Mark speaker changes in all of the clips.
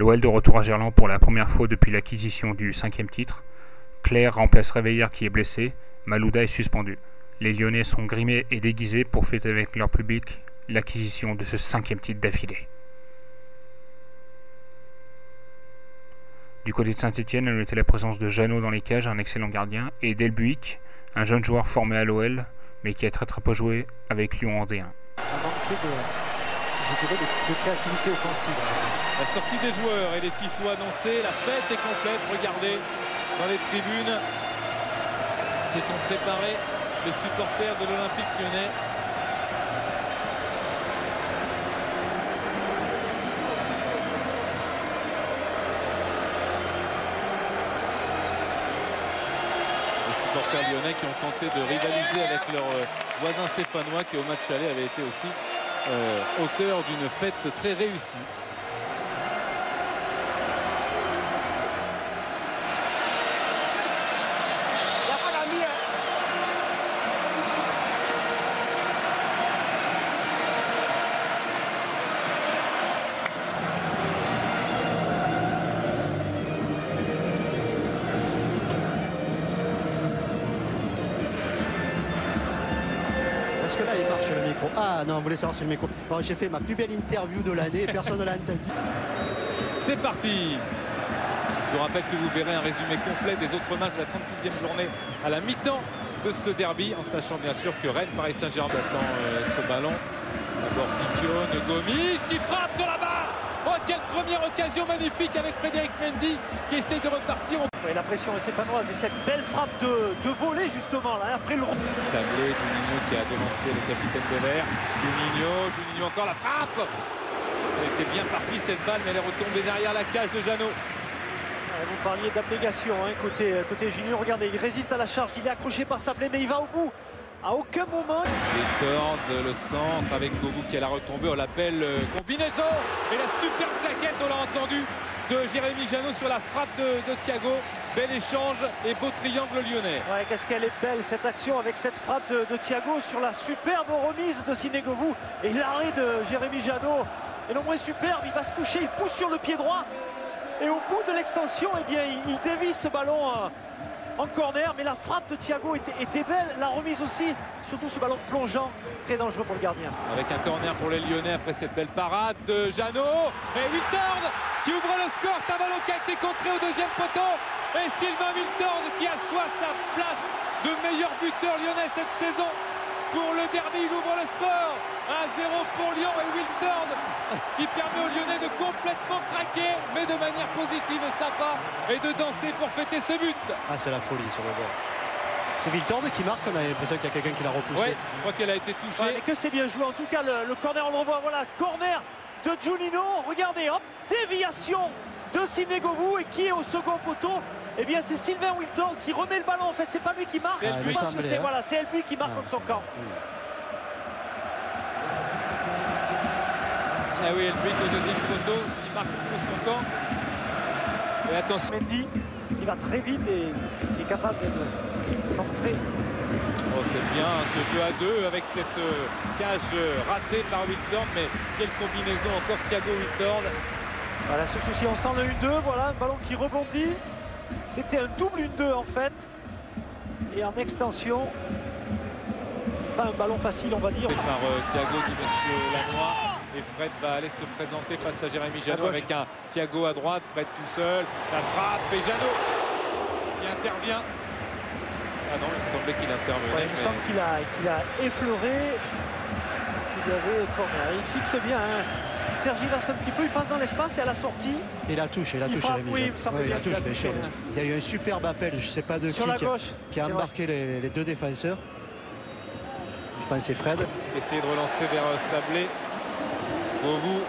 Speaker 1: L'OL de retour à Gerland pour la première fois depuis l'acquisition du 5e titre. Claire remplace Réveillère qui est blessé. Malouda est suspendu. Les Lyonnais sont grimés et déguisés pour fêter avec leur public l'acquisition de ce 5e titre d'affilée. Du côté de Saint-Etienne, elle était la présence de Jeannot dans les cages, un excellent gardien, et Delbuic, un jeune joueur formé à l'OL, mais qui a très peu joué avec Lyon en D1.
Speaker 2: De créativité offensive.
Speaker 3: La sortie des joueurs et les tifos annoncés, la fête est complète, regardez dans les tribunes se sont préparés les supporters de l'Olympique Lyonnais. Les supporters lyonnais qui ont tenté de rivaliser avec leurs voisins stéphanois qui au match aller avaient été aussi auteur d'une fête très réussie.
Speaker 2: Parce que là il marche le micro. Ah non, vous voulez savoir sur le micro. Bon, j'ai fait ma plus belle interview de l'année, personne ne l'a entendu.
Speaker 3: C'est parti. Je vous rappelle que vous verrez un résumé complet des autres matchs de la 36e journée à la mi-temps de ce derby, en sachant bien sûr que Rennes, Paris Saint-Germain attend ce ballon. D'abord Piquion, Gomis qui frappe sur la barre. Oh, quelle première occasion magnifique avec Frédéric Mendy qui essaie de repartir.
Speaker 4: Et la pression est stéphanoise et cette belle frappe de volée justement là après le
Speaker 3: Sablé, Juninho qui a devancé le capitaine des Verts. Juninho encore la frappe. Elle était bien partie cette balle, mais elle est retombée derrière la cage de Jeannot.
Speaker 4: Vous parliez d'abnégation hein, côté Junior. Regardez, il résiste à la charge, il est accroché par Sablé, mais il va au bout. À aucun moment.
Speaker 3: Wiltord, le centre avec Govou qui est la retombée. On l'appelle combinaison. Et la superbe claquette, on l'a entendu, de Jérémy Jeannot sur la frappe de Thiago. Bel échange et beau triangle lyonnais.
Speaker 4: Ouais, qu'est-ce qu'elle est belle cette action avec cette frappe de Thiago sur la superbe remise de Siné Govou. Et l'arrêt de Jérémy Jeannot est non moins superbe. Il va se coucher, il pousse sur le pied droit. Et au bout de l'extension, eh bien, il dévisse ce ballon en corner. Mais la frappe de Thiago était belle. La remise aussi, surtout ce ballon plongeant, très dangereux pour le gardien.
Speaker 3: Avec un corner pour les Lyonnais après cette belle parade de Jeannot. Et Wiltord qui ouvre le score. C'est un ballon qui a été contré au deuxième poteau. Et Sylvain Wiltord qui assoit sa place de meilleur buteur lyonnais cette saison. Pour le derby, il ouvre le score. 1-0 pour Lyon et Wiltord qui permet aux Lyonnais de complètement craquer, mais de manière positive et sympa, et de danser pour fêter ce but.
Speaker 2: Ah, c'est la folie sur le bord. C'est Wiltord qui marque, on a l'impression qu'il y a quelqu'un qui l'a repoussé.
Speaker 3: Ouais, je crois qu'elle a été touchée.
Speaker 4: Ouais, mais que c'est bien joué. En tout cas, le corner, on le revoit. Voilà, corner de Juninho. Regardez, hop, déviation de Siné Govou. Et qui est au second poteau? Eh bien, c'est Sylvain Wiltord qui remet le ballon. En fait, c'est pas lui qui marque. Je pense que c'est voilà, lui qui marque contre son camp.
Speaker 3: Ah oui, Elbuik au deuxième poteau, il marque contre son camp. Et attention.
Speaker 4: Mendy qui va très vite et qui est capable de centrer.
Speaker 3: Oh, c'est bien ce jeu à deux avec cette cage ratée par Wiltord, mais quelle combinaison encore Thiago Wiltord.
Speaker 4: Voilà ce souci, on sent le 1-2, voilà un ballon qui rebondit. C'était un double 1-2 en fait. Et en extension, c'est pas un ballon facile on va dire.
Speaker 3: Par Thiago dit monsieur Lanois. Et Fred va aller se présenter face à Jérémy Jeannot avec un Thiago à droite, Fred tout seul, la frappe et Jeannot qui intervient. Ah non, il me semblait qu'il intervenait.
Speaker 4: Ouais, il me semble qu'il a effleuré, qu'il y avait corner. Il fixe bien, hein. Il tergiverse un petit peu, il passe dans l'espace et à la sortie.
Speaker 2: Et la touche, Jérémy Jeannot.
Speaker 4: Oui, il
Speaker 2: la touche, bien sûr. Il y a eu un superbe appel, je ne sais pas de qui a embarqué les deux défenseurs. Je pense que c'est Fred.
Speaker 3: Essayer de relancer vers Sablé. Govou,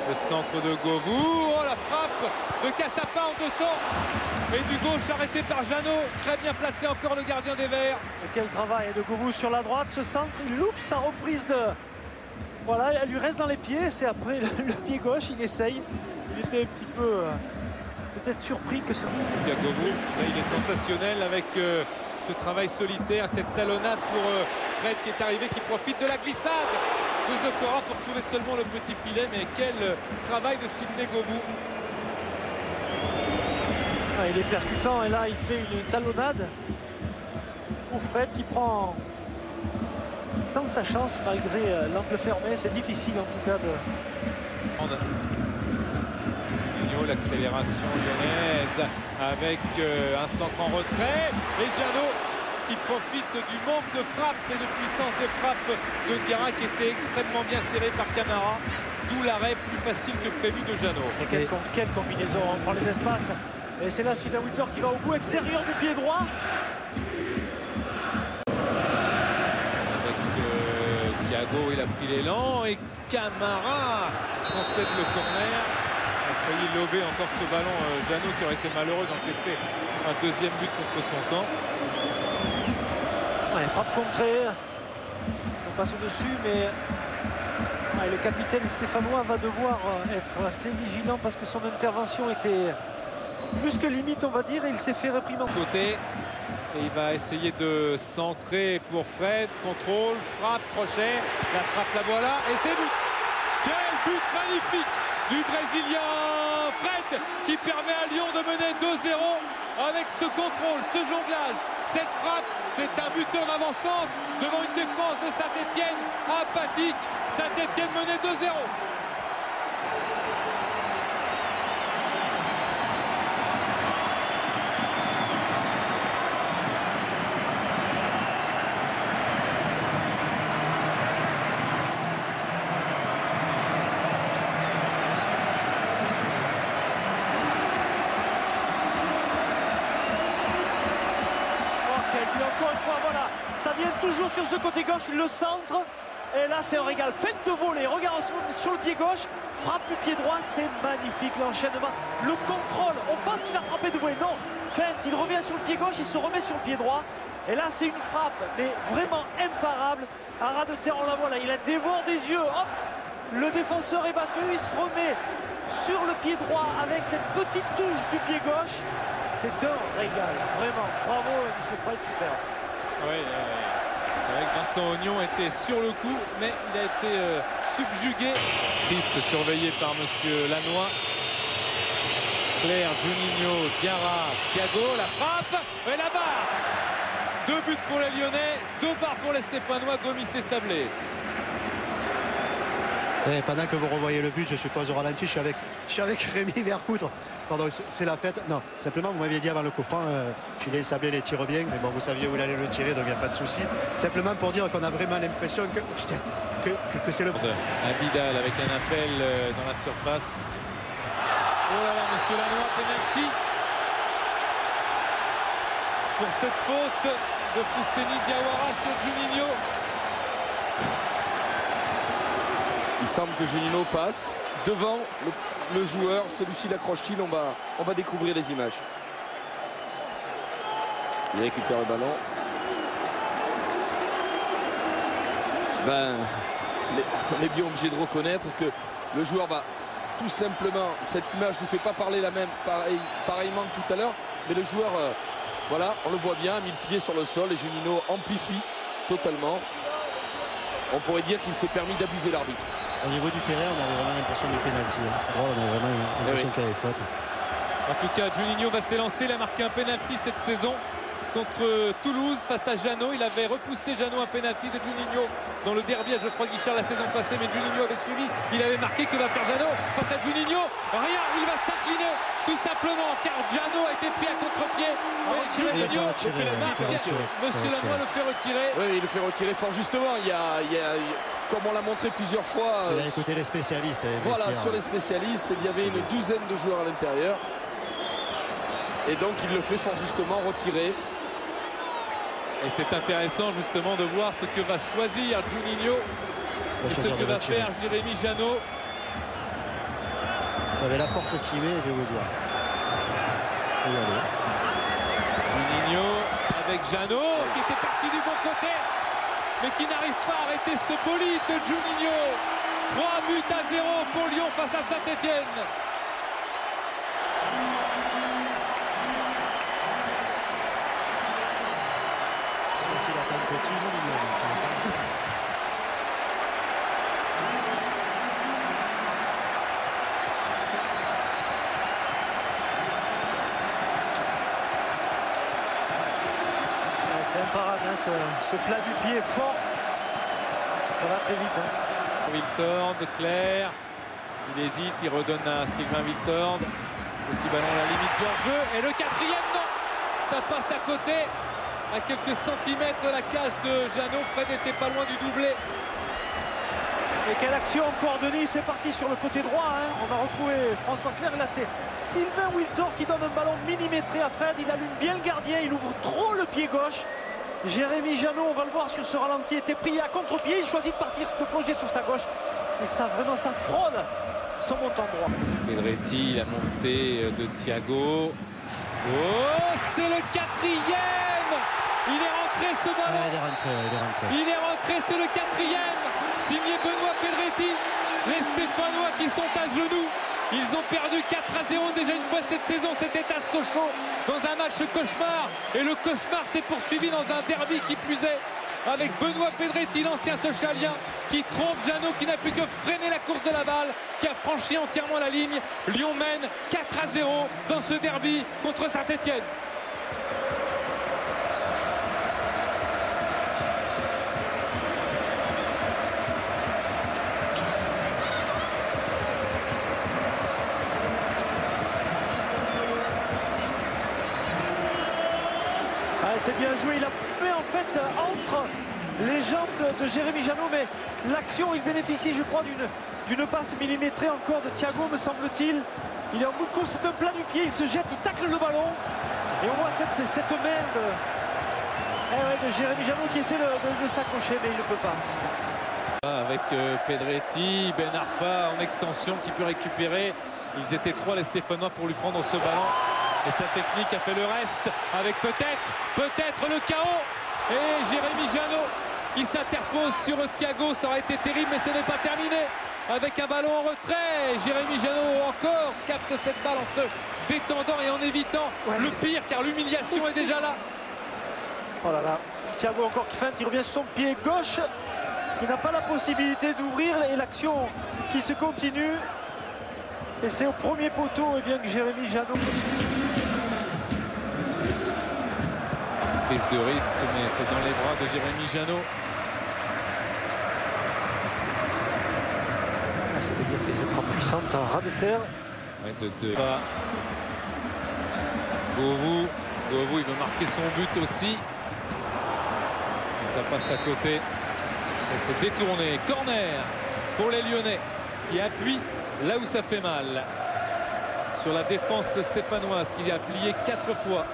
Speaker 3: le centre de Govou, oh la frappe de Cassapa en deux temps et du gauche arrêté par Jeannot, très bien placé encore le gardien des Verts.
Speaker 4: Et quel travail de Govou sur la droite, ce centre, il loupe sa reprise de... Voilà, elle lui reste dans les pieds, c'est après le pied gauche, il essaye, il était un petit peu peut-être surpris que ce...
Speaker 3: Govou, là il est sensationnel avec ce travail solitaire, cette talonnade pour Fred qui est arrivé, qui profite de la glissade de Zokora pour trouver seulement le petit filet, mais quel travail de Sidney Govou.
Speaker 4: Ah, il est percutant et là il fait une talonnade pour Fred qui tente sa chance malgré l'angle fermé. C'est difficile en tout cas de...
Speaker 3: L'accélération lyonnaise avec un centre en retrait et Jeannot qui profite du manque de frappe et de puissance de frappe de Diarra qui était extrêmement bien serré par Camara, d'où l'arrêt plus facile que prévu de Jeannot.
Speaker 4: Et quelle combinaison, on prend les espaces et c'est là Sylvain Winter qui va au bout, extérieur du pied droit.
Speaker 3: Avec Thiago, il a pris l'élan et Camara concède le corner. Il a failli lober encore ce ballon, Jeannot qui aurait été malheureux d'encaisser un deuxième but contre son camp.
Speaker 4: Ouais, frappe contrée, ça passe au-dessus, mais ouais, le capitaine stéphanois va devoir être assez vigilant parce que son intervention était plus que limite, on va dire, et il s'est fait réprimander.
Speaker 3: Côté, et il va essayer de centrer pour Fred, contrôle, frappe, crochet, la frappe, la voilà, et c'est but. Quel but magnifique du Brésilien Fred qui permet à Lyon de mener 2-0 avec ce contrôle, ce jonglage, cette frappe. C'est un buteur d'avant-centre devant une défense de Saint-Etienne apathique. Saint-Etienne menait 2-0.
Speaker 4: Ça vient toujours sur ce côté gauche, le centre. Et là, c'est un régal. Feinte de volée. Regarde sur le pied gauche. Frappe du pied droit. C'est magnifique l'enchaînement. Le contrôle. On pense qu'il va frapper de volée. Non. Feinte. Il revient sur le pied gauche. Il se remet sur le pied droit. Et là, c'est une frappe. Mais vraiment imparable. À ras de terre, on la voit là. Il la dévore des yeux. Hop. Le défenseur est battu. Il se remet sur le pied droit avec cette petite touche du pied gauche. C'est un régal. Vraiment. Bravo, M. Fred. Super.
Speaker 3: Oui, c'est vrai que Vincent Ognon était sur le coup, mais il a été subjugué. Chris surveillé par monsieur Lannoy. Claire, Juninho, Diarra, Thiago, la frappe et la barre. 2 buts pour les Lyonnais, 2 barres pour les Stéphanois, Gomis et Sablé.
Speaker 2: Et pendant que vous revoyez le but, je suppose au ralenti, je suis avec Rémi Vercoutre. Pardon, c'est la fête. Non, simplement, vous m'aviez dit avant le coup franc, Julien Sablé les tire bien, mais bon, vous saviez où il allait le tirer, donc il n'y a pas de souci. Simplement pour dire qu'on a vraiment l'impression que c'est le...
Speaker 3: Abidal avec un appel dans la surface. Oh là là, monsieur Lannoy, penalty. Pour cette faute de Fousseni Diawara sur Juninho.
Speaker 5: Il semble que Juninho passe devant le joueur. Celui-ci l'accroche-t-il? On va découvrir les images. Il récupère le ballon. On est bien obligé de reconnaître que le joueur va tout simplement... Cette image ne fait pas parler la même pareillement que tout à l'heure. Mais le joueur, voilà, on le voit bien, a mis le pied sur le sol et Juninho amplifie totalement. On pourrait dire qu'il s'est permis d'abuser l'arbitre.
Speaker 2: Au niveau du terrain, on avait vraiment l'impression de pénalty. C'est vrai, on avait vraiment l'impression qu'il y avait faute.
Speaker 3: En tout cas, Juninho va s'élancer. Il a marqué un pénalty cette saison contre Toulouse face à Jeannot. Il avait repoussé Jeannot, un pénalty de Juninho dans le derby à Geoffroy Guichard la saison passée. Mais Juninho avait suivi. Il avait marqué. Que va faire Jeannot face à Juninho? Rien. Il va s'incliner tout simplement car Jeannot a été pris à contre-pied. Juninho marque. Monsieur Lannoy le fait retirer.
Speaker 5: Oui, il le fait retirer fort justement. Il y a comme on l'a montré plusieurs fois.
Speaker 2: Il a écouté les spécialistes.
Speaker 5: Voilà, sur les spécialistes, il y avait une douzaine de joueurs à l'intérieur. Et donc il le fait fort justement retirer.
Speaker 3: Et c'est intéressant justement de voir ce que va choisir Juninho et ce que va faire Jérémy Jeannot.
Speaker 2: Il avait la force qu'il met, je vais vous dire. Regardez.
Speaker 3: Juninho avec Jeannot qui était parti du bon côté, mais qui n'arrive pas à arrêter ce bolide de Juninho. 3 buts à 0 pour Lyon face à Saint-Etienne.
Speaker 4: hein, ce plat du pied fort. Ça va très vite. Hein.
Speaker 3: Wiltord, Claire, il hésite, il redonne à Sylvain Wiltord. Petit ballon à la limite du hors-jeu. Et le quatrième, non! Ça passe à côté, à quelques centimètres de la cage de Jeannot. Fred n'était pas loin du doublé.
Speaker 4: Et quelle action encore de Nice, c'est parti sur le côté droit. Hein. On a retrouvé François Clair. Là, c'est Sylvain Wiltord qui donne un ballon millimétré à Fred. Il allume bien le gardien, il ouvre trop le pied gauche. Jérémy Jeannot, on va le voir sur ce ralenti, était pris à contre-pied. Il choisit de partir, de plonger sur sa gauche. Et ça, vraiment, ça frôle son montant droit.
Speaker 3: Pedretti, la montée de Thiago. Oh, c'est le quatrième! Il est rentré ce ballon.
Speaker 2: Ouais, il est rentré.
Speaker 3: Il est rentré, c'est le quatrième. Signé Benoît Pedretti. Les Stéphanois qui sont à genoux. Ils ont perdu 4-0 déjà une fois cette saison. C'était à Sochaux dans un match cauchemar. Et le cauchemar s'est poursuivi dans un derby qui plus est. Avec Benoît Pedretti, l'ancien Sochalien, qui trompe Jeannot, qui n'a plus que freiner la course de la balle, qui a franchi entièrement la ligne. Lyon mène 4-0 dans ce derby contre Saint-Etienne.
Speaker 4: C'est bien joué, il a fait en fait entre les jambes de Jérémy Jeannot, mais l'action, il bénéficie, je crois, d'une passe millimétrée encore de Thiago, me semble-t-il. Il est en bout de course, c'est un plat du pied, il se jette, il tacle le ballon. Et on voit cette main de Jérémy Jeannot qui essaie de s'accrocher, mais il ne peut pas.
Speaker 3: Avec Pedretti, Ben Arfa en extension qui peut récupérer. Ils étaient trois les Stéphanois pour lui prendre ce ballon. Et sa technique a fait le reste avec peut-être le chaos. Et Jérémy Jeannot qui s'interpose sur Thiago. Ça aurait été terrible, mais ce n'est pas terminé. Avec un ballon en retrait. Jérémy Jeannot encore capte cette balle en se détendant et en évitant le pire, car l'humiliation est déjà là.
Speaker 4: Oh là là. Thiago encore qui feinte, il revient sur son pied gauche. Il n'a pas la possibilité d'ouvrir et l'action qui se continue. Et c'est au premier poteau bien que Jérémy Jeannot.
Speaker 3: Prise de risque, mais c'est dans les bras de Jérémy Jeannot.
Speaker 4: Ah, c'était bien fait cette frappe puissante à ras de terre.
Speaker 3: Ouais, de deux. Govou, il veut marquer son but aussi. Et ça passe à côté. Et c'est détourné. Corner pour les Lyonnais qui appuient là où ça fait mal. Sur la défense stéphanoise qui a plié 4 fois.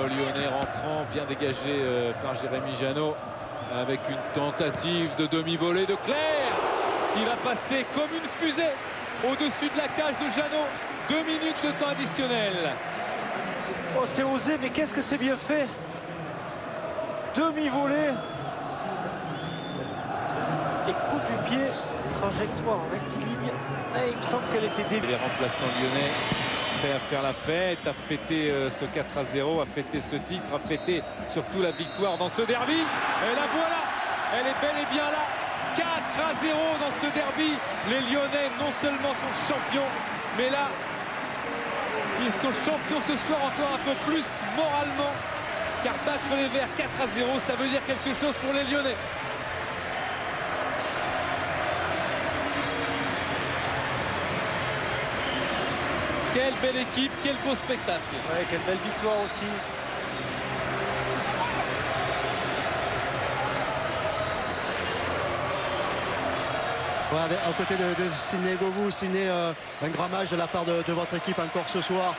Speaker 3: Lyonnais rentrant, bien dégagé par Jérémy Jeannot, avec une tentative de demi-volée de Claire qui va passer comme une fusée au-dessus de la cage de Jeannot. 2 minutes de temps additionnel.
Speaker 4: Oh, c'est osé, mais qu'est-ce que c'est bien fait. Demi-volée. Et coup du pied, trajectoire rectiligne. Et il me semble qu'elle était déviée.
Speaker 3: Les remplaçants lyonnais à faire la fête, à fêter ce 4-0, à fêter ce titre, à fêter surtout la victoire dans ce derby. Et la voilà, elle est bel et bien là. 4-0 dans ce derby. Les Lyonnais non seulement sont champions, mais là, ils sont champions ce soir encore un peu plus moralement. Car battre les Verts 4-0, ça veut dire quelque chose pour les Lyonnais. Quelle belle équipe, quel beau spectacle.
Speaker 4: Ouais, quelle belle victoire aussi.
Speaker 2: Ouais, à côté de Sidney Govou, signé un grand match de la part de votre équipe encore ce soir.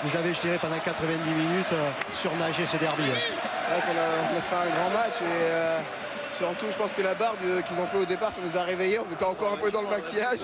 Speaker 2: Vous avez, je dirais, pendant 90 minutes surnagé ce derby.
Speaker 6: C'est vrai qu'on a fait un grand match et surtout, je pense que la barre qu'ils ont fait au départ, ça nous a réveillés. On était encore un peu dans le maquillage.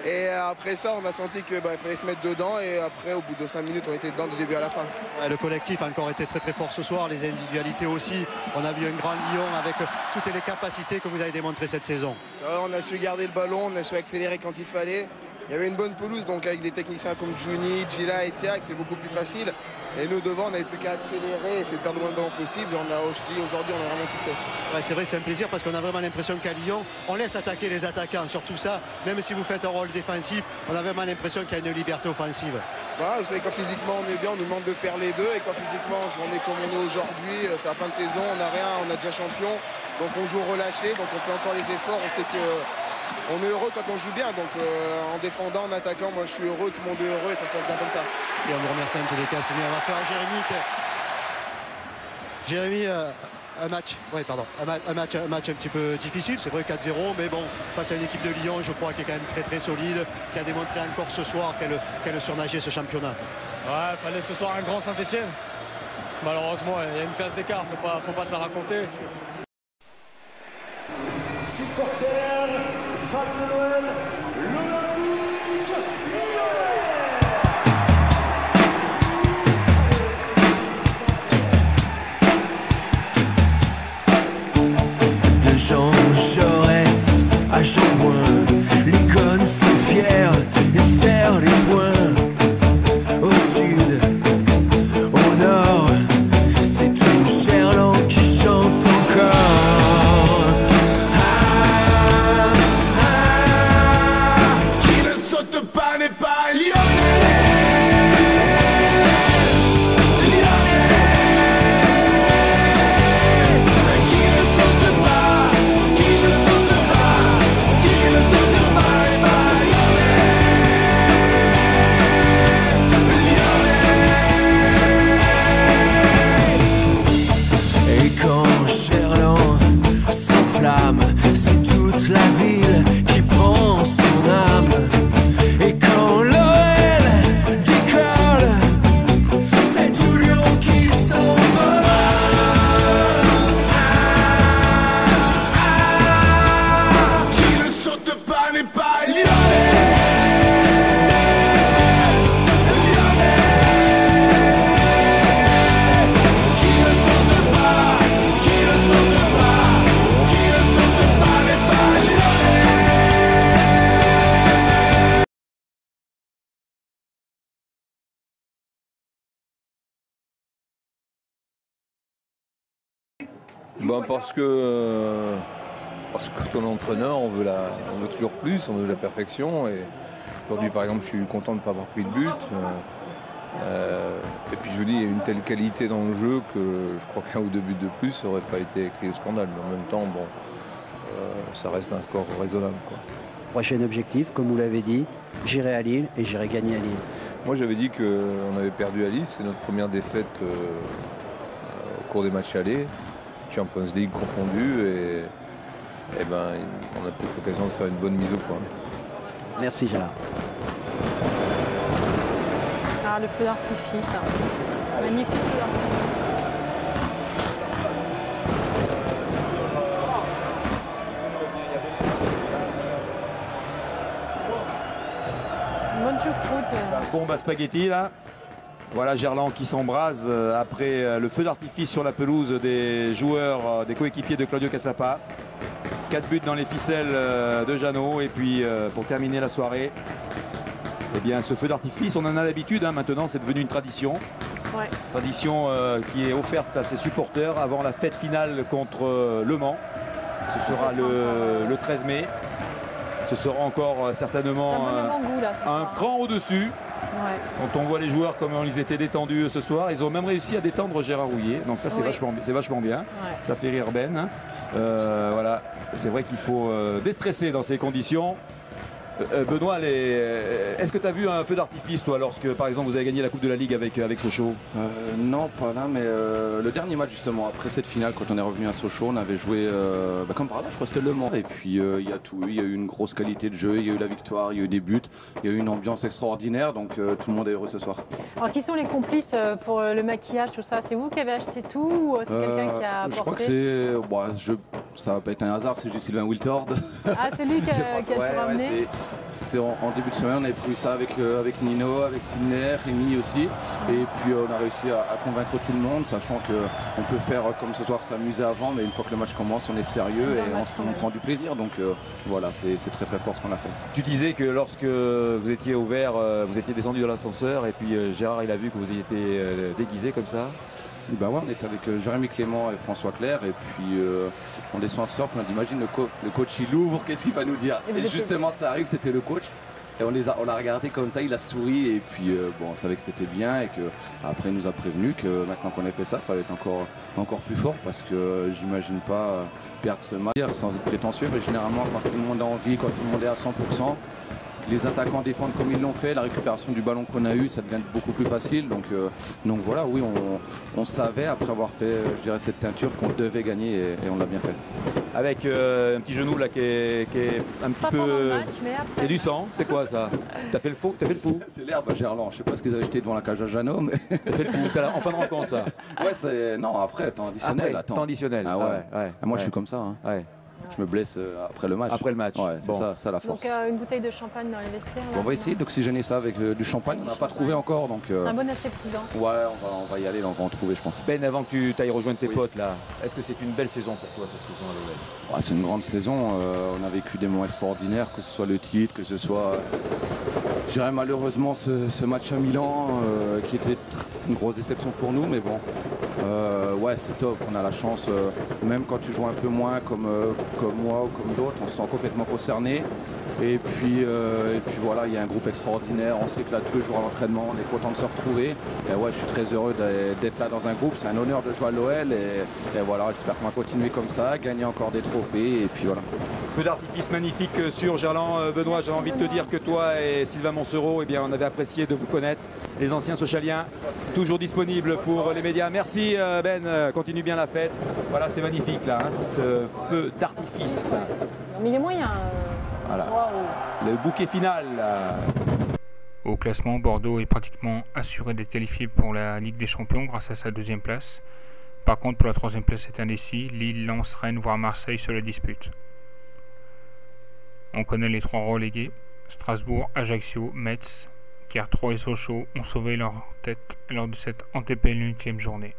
Speaker 6: Et après ça, on a senti qu'il fallait se mettre dedans. Et après, au bout de 5 minutes, on était dedans du début à la fin.
Speaker 2: Ouais, le collectif a encore été très très fort ce soir. Les individualités aussi. On a vu un grand Lyon avec toutes les capacités que vous avez démontrées cette saison.
Speaker 6: C'est vrai, on a su garder le ballon, on a su accélérer quand il fallait. il y avait une bonne pelouse, donc avec des techniciens comme Juni, Gila et Tiag, c'est beaucoup plus facile. Et nous devant, on n'avait plus qu'à accélérer, essayer de perdre le moins de ballons possible. Et aujourd'hui, on a vraiment tout fait.
Speaker 2: Ouais, c'est vrai que c'est un plaisir parce qu'on a vraiment l'impression qu'à Lyon, on laisse attaquer les attaquants. Surtout ça, même si vous faites un rôle défensif, on a vraiment l'impression qu'il y a une liberté offensive.
Speaker 6: Voilà, vous savez, quand physiquement on est bien, on nous demande de faire les deux. Et quand physiquement on est comme on est aujourd'hui, c'est la fin de saison, on n'a rien, on a déjà champion. Donc on joue relâché, donc on fait encore les efforts. On sait qu'on est heureux quand on joue bien. Donc en défendant, en attaquant, moi je suis heureux, tout le monde est heureux et ça se passe bien comme ça.
Speaker 2: Et on vous remercie en tous les cas. On va faire à Jérémy. Un match un petit peu difficile, c'est vrai 4-0, mais bon, face à une équipe de Lyon, je crois qu'elle est quand même très très solide, qui a démontré encore ce soir qu'elle surnageait ce championnat.
Speaker 7: Ouais, il fallait ce soir un grand Saint-Etienne. Malheureusement, il y a une classe d'écart, faut pas se la raconter.
Speaker 4: Supporters, fans de Noël, l'Olympique Lyonnais.
Speaker 8: De Jean Jaurès à Jean Moin, l'icône se fière et serre les poings. Au sud, au nord, c'est tout Gerland qui chante encore. Qui ne saute pas n'est pas lyonnais. C'est toute la ville qui prend son âme. Et quand l'OL décolle, c'est tout Lyon qui s'envole. Qui ne saute pas n'est pas lyonnais.
Speaker 9: Ben parce que quand on est entraîneur, on veut toujours plus, on veut la perfection. Et aujourd'hui, par exemple, je suis content de ne pas avoir pris de but. Et puis je vous dis, il y a une telle qualité dans le jeu que je crois qu'un ou deux buts de plus, ça n'aurait pas été écrit au scandale. Mais en même temps, bon, ça reste un score raisonnable, quoi.
Speaker 10: Prochain objectif, comme vous l'avez dit, j'irai à Lille et j'irai gagner à Lille.
Speaker 9: Moi, j'avais dit qu'on avait perdu à Lille. C'est notre première défaite au cours des matchs allés. Champions League confondu et ben on a peut-être l'occasion de faire une bonne mise au point.
Speaker 10: Merci Gérard.
Speaker 11: Ah, le feu d'artifice, magnifique feu d'artifice. Bonne choucroute.
Speaker 12: C'est un bombe à spaghetti là. Voilà Gerland qui s'embrase après le feu d'artifice sur la pelouse des joueurs, des coéquipiers de Claudio Cassapa. 4 buts dans les ficelles de Jeannot. Et puis pour terminer la soirée, eh bien, ce feu d'artifice, on en a l'habitude, hein, maintenant c'est devenu une tradition.
Speaker 11: Ouais.
Speaker 12: Tradition qui est offerte à ses supporters avant la fête finale contre Le Mans. Ce sera le 13 mai. Ce sera encore certainement un cran au-dessus.
Speaker 11: Ouais.
Speaker 12: Quand on voit les joueurs comment ils étaient détendus ce soir, ils ont même réussi à détendre Gérard Rouillet. Donc ça c'est vachement bien. Ouais. Ça fait rire Ben. Hein. Voilà, c'est vrai qu'il faut déstresser dans ces conditions. Benoît, est-ce que tu as vu un feu d'artifice toi lorsque par exemple vous avez gagné la Coupe de la Ligue avec Sochaux?
Speaker 13: Non, pas là, mais le dernier match justement, après cette finale, quand on est revenu à Sochaux, on avait joué comme par hasard, je crois que c'était Le Mans. Et puis il y a tout, il y a eu une grosse qualité de jeu, il y a eu la victoire, il y a eu des buts, il y a eu une ambiance extraordinaire, donc tout le monde est heureux ce soir.
Speaker 11: Alors qui sont les complices pour le maquillage, tout ça? C'est vous qui avez acheté tout ou c'est quelqu'un qui a apporté?
Speaker 13: Je crois que c'est... ça va pas être un hasard, c'est juste Sylvain Wiltord.
Speaker 11: Ah, c'est lui qui a tout ramené.
Speaker 13: C'est en début de semaine, on avait prévu ça avec Nino, avec Sidney, Rémi aussi. Et puis on a réussi à convaincre tout le monde, sachant qu'on peut faire comme ce soir s'amuser avant, mais une fois que le match commence, on est sérieux et on prend du plaisir. Donc voilà, c'est très très fort ce qu'on a fait.
Speaker 12: Tu disais que lorsque vous étiez ouvert, vous étiez descendu dans l'ascenseur et puis Gérard il a vu que vous y étiez déguisé comme ça.
Speaker 13: Bah ouais, on était avec Jérémy Clément et François Clair et puis on descend à ce soir, puis on imagine le coach il ouvre, qu'est-ce qu'il va nous dire? Et justement ça arrive, c'était le coach et on l'a regardé comme ça, il a souri et puis bon, on savait que c'était bien et que après il nous a prévenu que maintenant qu'on a fait ça, il fallait être encore plus fort parce que j'imagine pas perdre ce match sans être prétentieux, mais généralement quand tout le monde a envie, quand tout le monde est à 100%, les attaquants défendent comme ils l'ont fait, la récupération du ballon qu'on a eu, ça devient beaucoup plus facile. Donc voilà, oui, on savait après avoir fait, je dirais, cette teinture qu'on devait gagner et on l'a bien fait.
Speaker 12: Avec un petit genou là qui est un petit peu.
Speaker 11: Match, mais après...
Speaker 12: Il y a du sang, c'est quoi ça? T'as fait le fou?
Speaker 13: C'est l'herbe à Gerland, je sais pas ce qu'ils avaient jeté devant la cage à Jeannot, mais.
Speaker 12: T'as fait le fou, c'est en fin de rencontre ça?
Speaker 13: Ouais, c'est. Non, après, temps additionnel.
Speaker 12: Après, temps additionnel.
Speaker 13: Ah ouais. Moi je suis comme ça. Hein. Ouais. Je me blesse après le match.
Speaker 12: Après le match.
Speaker 13: Ouais, c'est ça la force.
Speaker 11: Donc une bouteille de champagne dans les vestiaires.
Speaker 13: On va essayer d'oxygéner ça avec du champagne. On n'a pas trouvé encore. C'est
Speaker 11: un bon aseptisant.
Speaker 13: Ouais, on va y aller, on va en trouver, je pense.
Speaker 12: Ben, avant que tu ailles rejoindre tes potes là, est-ce que c'est une belle saison pour toi cette saison à l'OL?
Speaker 13: Ouais, c'est une grande saison. On a vécu des moments extraordinaires, que ce soit le titre, que ce soit. Je dirais malheureusement ce match à Milan qui était une grosse déception pour nous, mais bon. Ouais, c'est top, on a la chance, même quand tu joues un peu moins comme moi ou comme d'autres, on se sent complètement concerné. Et puis voilà, il y a un groupe extraordinaire, on s'éclate tous les jours à l'entraînement, on est content de se retrouver. Et ouais, je suis très heureux d'être là dans un groupe, c'est un honneur de jouer à l'OL et voilà, j'espère qu'on va continuer comme ça, gagner encore des trophées et puis voilà.
Speaker 12: Feu d'artifice magnifique sur Gerland. Benoît, j'ai envie de te dire que toi et Sylvain Monsereau, eh bien, on avait apprécié de vous connaître, les anciens Sochaliens, toujours disponibles pour les médias. Merci Ben, continue bien la fête. Voilà, c'est magnifique là, hein, ce feu d'artifice.
Speaker 11: Mais il est moyen.
Speaker 12: Voilà.
Speaker 11: Wow.
Speaker 12: Le bouquet final.
Speaker 1: Au classement, Bordeaux est pratiquement assuré d'être qualifié pour la Ligue des Champions grâce à sa deuxième place. Par contre, pour la troisième place, c'est indécis. Lille, Lens, Rennes, voire Marseille se la disputent. On connaît les trois relégués. Strasbourg, Ajaccio, Metz, car Troyes et Sochaux ont sauvé leur tête lors de cette antépénultième journée.